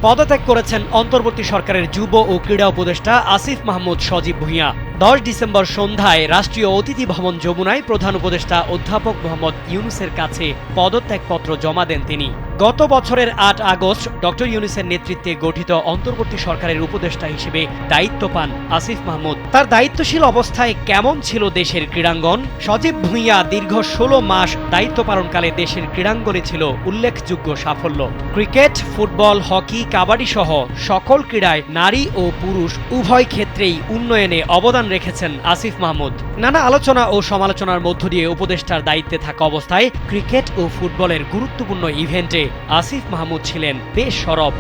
পদত্যাগ করেছেন অন্তর্বর্তী সরকারের যুব ও ক্রীড়া উপদেষ্টা আসিফ মাহমুদ সজীব ভুঁইয়া। 10 ডিসেম্বর সন্ধ্যায় রাষ্ট্রীয় অতিথি ভবন যমুনায় প্রধান উপদেষ্টা অধ্যাপক মোহাম্মদ ইউনূসের কাছে পদত্যাগপত্র জমা দেন তিনি। গত বছরের 8 আগস্ট ডক্টর ইউনূসের নেতৃত্বে গঠিত অন্তর্বর্তী সরকারের উপদেষ্টা হিসেবে দায়িত্ব পান আসিফ মাহমুদ। তার দায়িত্বশীল অবস্থায় কেমন ছিল দেশের ক্রীড়াঙ্গন? সজীব ভুঁইয়া দীর্ঘ 16 মাস দায়িত্ব পালনকালে দেশের ক্রীড়াঙ্গনে ছিল উল্লেখযোগ্য সাফল্য। ক্রিকেট, ফুটবল, হকি, কাবাডি সহ সকল ক্রীড়ায় নারী ও পুরুষ উভয় ক্ষেত্রেই উন্নয়নে অবদান রেখেছেন আসিফ মাহমুদ। নানা আলোচনা ও সমালোচনার মধ্য দিয়ে উপদেষ্টার দায়িত্বে থাকা অবস্থায় ক্রিকেট ও ফুটবলের গুরুত্বপূর্ণ ইভেন্টে আসিফ মাহমুদ ছিলেন বেশ সরব।